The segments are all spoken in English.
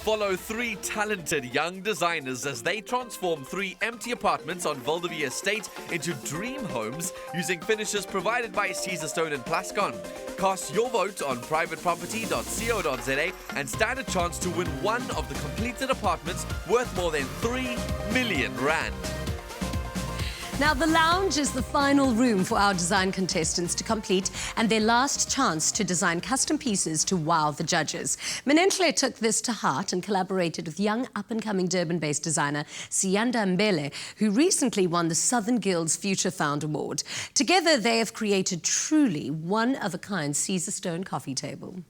Follow three talented young designers as they transform three empty apartments on Valdevie Estate into dream homes using finishes provided by Caesarstone and Plascon. Cast your vote on privateproperty.co.za and stand a chance to win one of the completed apartments worth more than 3 million rand. Now, the lounge is the final room for our design contestants to complete and their last chance to design custom pieces to wow the judges. Minenhle took this to heart and collaborated with young up-and-coming Durban-based designer Siyanda Mbele, who recently won the Southern Guild's Future Found Award. Together, they have created truly one-of-a-kind Caesarstone coffee table.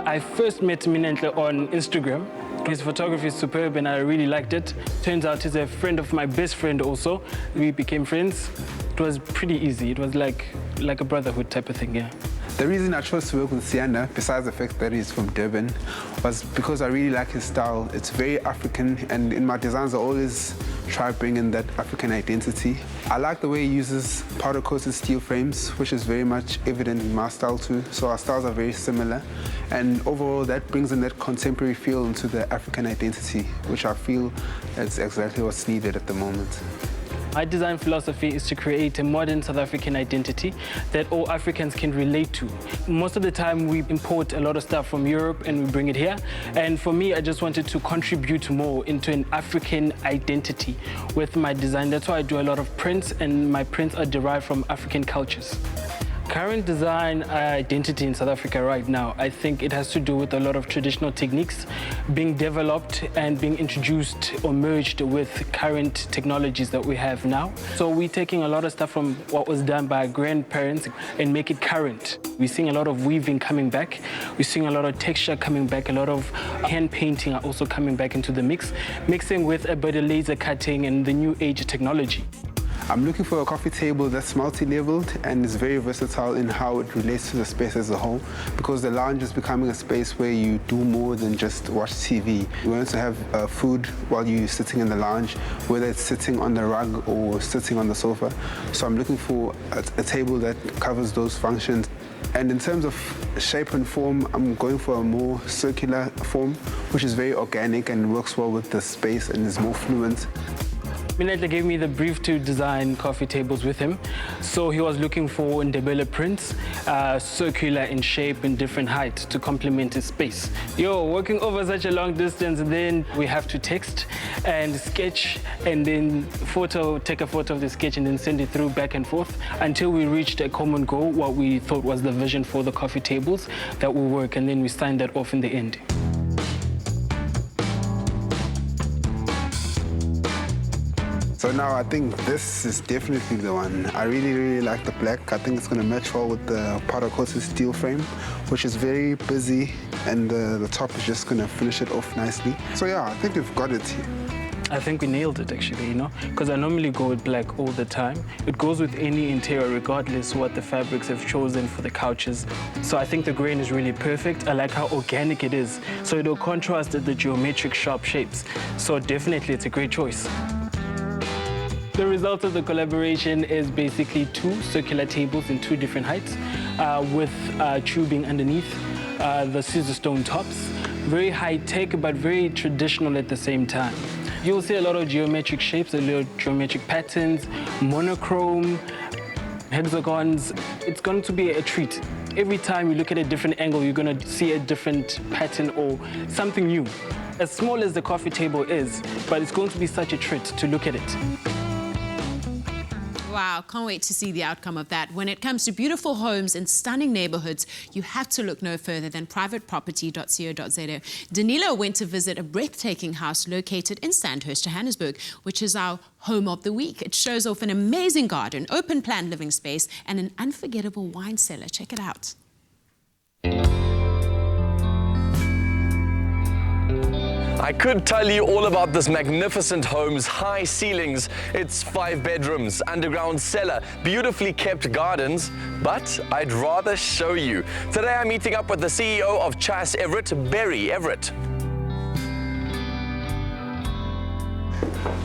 I first met Minenhle on Instagram. His photography is superb and I really liked it. Turns out he's a friend of my best friend also. We became friends. It was pretty easy. It was like a brotherhood type of thing, yeah. The reason I chose to work with Siyanda, besides the fact that he's from Durban, was because I really like his style. It's very African, and in my designs I always try to bring in that African identity. I like the way he uses powder-coated steel frames, which is very much evident in my style too, so our styles are very similar. And overall, that brings in that contemporary feel into the African identity, which I feel is exactly what's needed at the moment. My design philosophy is to create a modern South African identity that all Africans can relate to. Most of the time we import a lot of stuff from Europe and we bring it here. And for me, I just wanted to contribute more into an African identity with my design. That's why I do a lot of prints, and my prints are derived from African cultures. Current design identity in South Africa right now, I think it has to do with a lot of traditional techniques being developed and being introduced or merged with current technologies that we have now. So we're taking a lot of stuff from what was done by our grandparents and make it current. We're seeing a lot of weaving coming back. We're seeing a lot of texture coming back. A lot of hand painting are also coming back into the mix, mixing with a bit of laser cutting and the new age technology. I'm looking for a coffee table that's multi-leveled and is very versatile in how it relates to the space as a whole, because the lounge is becoming a space where you do more than just watch TV. We want to have food while you're sitting in the lounge, whether it's sitting on the rug or sitting on the sofa. So I'm looking for a table that covers those functions. And in terms of shape and form, I'm going for a more circular form, which is very organic and works well with the space and is more fluent. Minenhle gave me the brief to design coffee tables with him. So he was looking for Ndebele prints, circular in shape and different heights to complement his space. Working over such a long distance, then we have to text and sketch and then take a photo of the sketch and then send it through back and forth until we reached a common goal, what we thought was the vision for the coffee tables that will work, and then we signed that off in the end. So now I think this is definitely the one. I really like the black. I think it's going to match well with the powder-coated steel frame, which is very busy, and the top is just going to finish it off nicely. So yeah, I think we've got it. I think we nailed it actually, because I normally go with black all the time. It goes with any interior regardless what the fabrics have chosen for the couches. So I think the grain is really perfect. I like how organic it is. So it'll contrast the geometric sharp shapes. So definitely it's a great choice. The result of the collaboration is basically two circular tables in two different heights with tubing underneath, the Caesarstone tops. Very high-tech, but very traditional at the same time. You'll see a lot of geometric shapes, a lot of geometric patterns, monochrome, hexagons. It's going to be a treat. Every time you look at a different angle, you're going to see a different pattern or something new. As small as the coffee table is, but it's going to be such a treat to look at it. Wow, can't wait to see the outcome of that. When it comes to beautiful homes and stunning neighbourhoods, you have to look no further than privateproperty.co.za. Danilo went to visit a breathtaking house located in Sandhurst, Johannesburg, which is our home of the week. It shows off an amazing garden, open-plan living space, and an unforgettable wine cellar. Check it out. I could tell you all about this magnificent home's high ceilings, its 5 bedrooms, underground cellar, beautifully kept gardens, but I'd rather show you. Today I'm meeting up with the CEO of Everitt, Berry Everitt.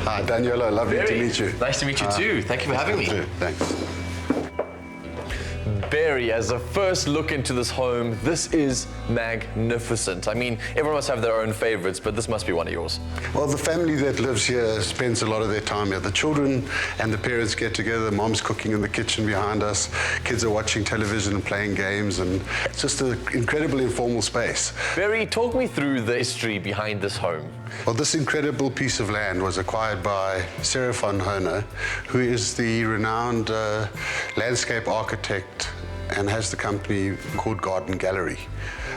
Hi Danilo, lovely to meet you. Nice to meet you too. Thank you for having me. Thanks. Berry, as a first look into this home, this is magnificent. I mean, everyone must have their own favorites, but this must be one of yours. Well, the family that lives here spends a lot of their time here. The children and the parents get together. Mom's cooking in the kitchen behind us. Kids are watching television and playing games, and it's just an incredible informal space. Berry, talk me through the history behind this home. Well, this incredible piece of land was acquired by Sarah van Honer, who is the renowned landscape architect and has the company called Garden Gallery.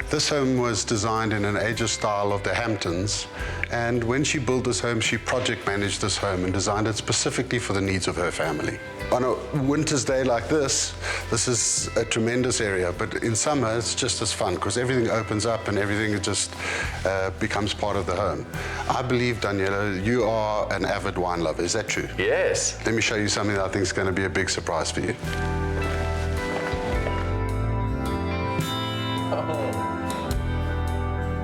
This home was designed in an ageist style of the Hamptons, and when she built this home, she project managed this home and designed it specifically for the needs of her family. On a winter's day like this is a tremendous area, but in summer it's just as fun because everything opens up and everything just becomes part of the home. I believe, Danilo, you are an avid wine lover. Is that true? Yes. Let me show you something that I think is going to be a big surprise for you.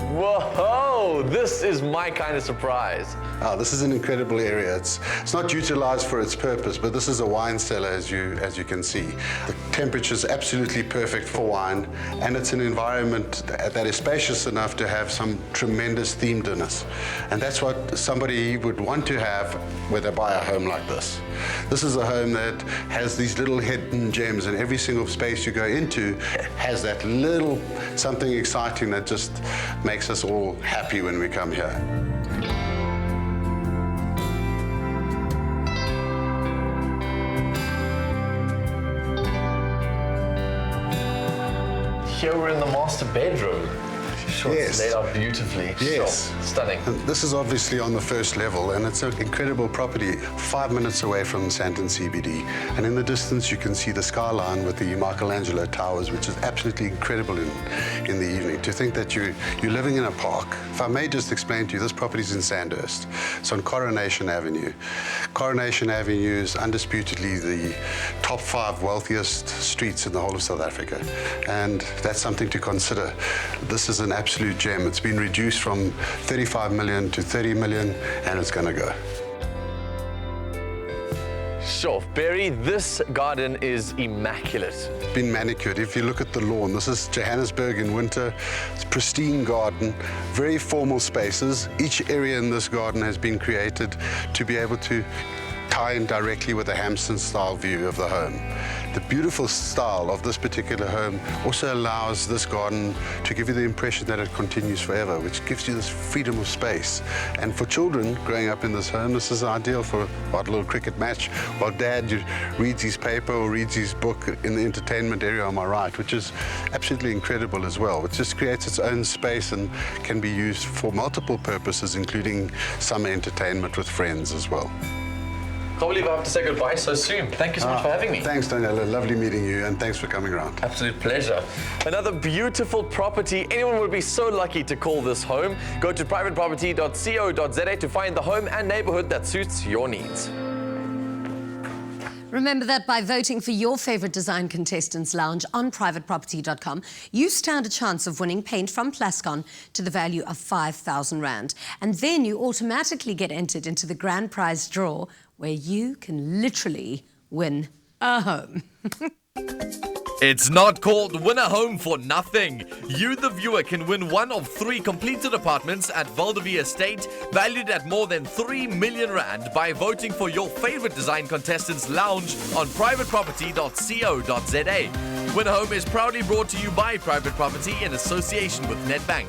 Whoa, this is my kind of surprise. Oh, this is an incredible area. It's not utilized for its purpose, but this is a wine cellar, as you can see. The temperature is absolutely perfect for wine, and it's an environment that is spacious enough to have some tremendous themedness. And that's what somebody would want to have when they buy a home like this. This is a home that has these little hidden gems, and every single space you go into has that little something exciting that just makes us all happy when we come here. Here we're in the master bedroom. Sure, Yes. It's laid out beautifully. Yes. Sure. Stunning. And this is obviously on the first level, and it's an incredible property, 5 minutes away from Sandhurst CBD. And in the distance, you can see the skyline with the Michelangelo Towers, which is absolutely incredible in the evening. To think that you're living in a park. If I may just explain to you, this property is in Sandhurst. It's on Coronation Avenue. Coronation Avenue is undisputedly the top 5 wealthiest streets in the whole of South Africa. And that's something to consider. This is an absolute gem. It's been reduced from 35 million to 30 million, and it's going to go. Sure, Berry, this garden is immaculate. It's been manicured. If you look at the lawn, this is Johannesburg in winter. It's a pristine garden, very formal spaces. Each area in this garden has been created to be able to tie in directly with the Hampton-style view of the home. The beautiful style of this particular home also allows this garden to give you the impression that it continues forever, which gives you this freedom of space. And for children growing up in this home, this is ideal for a little cricket match while Dad reads his paper or reads his book in the entertainment area on my right, which is absolutely incredible as well. It just creates its own space and can be used for multiple purposes, including summer entertainment with friends as well. Can't believe I have to say goodbye so soon. Thank you so much for having me. Thanks, Danilo. Lovely meeting you, and thanks for coming around. Absolute pleasure. Another beautiful property. Anyone would be so lucky to call this home. Go to privateproperty.co.za to find the home and neighbourhood that suits your needs. Remember that by voting for your favourite design contestants lounge on privateproperty.com, you stand a chance of winning paint from Plascon to the value of 5,000 Rand. And then you automatically get entered into the grand prize draw, where you can literally win a home. It's not called Win a Home for nothing. You, the viewer, can win one of 3 completed apartments at Valdevi Estate, valued at more than 3 million Rand, by voting for your favorite design contestants lounge on privateproperty.co.za. Win a Home is proudly brought to you by Private Property in association with Nedbank.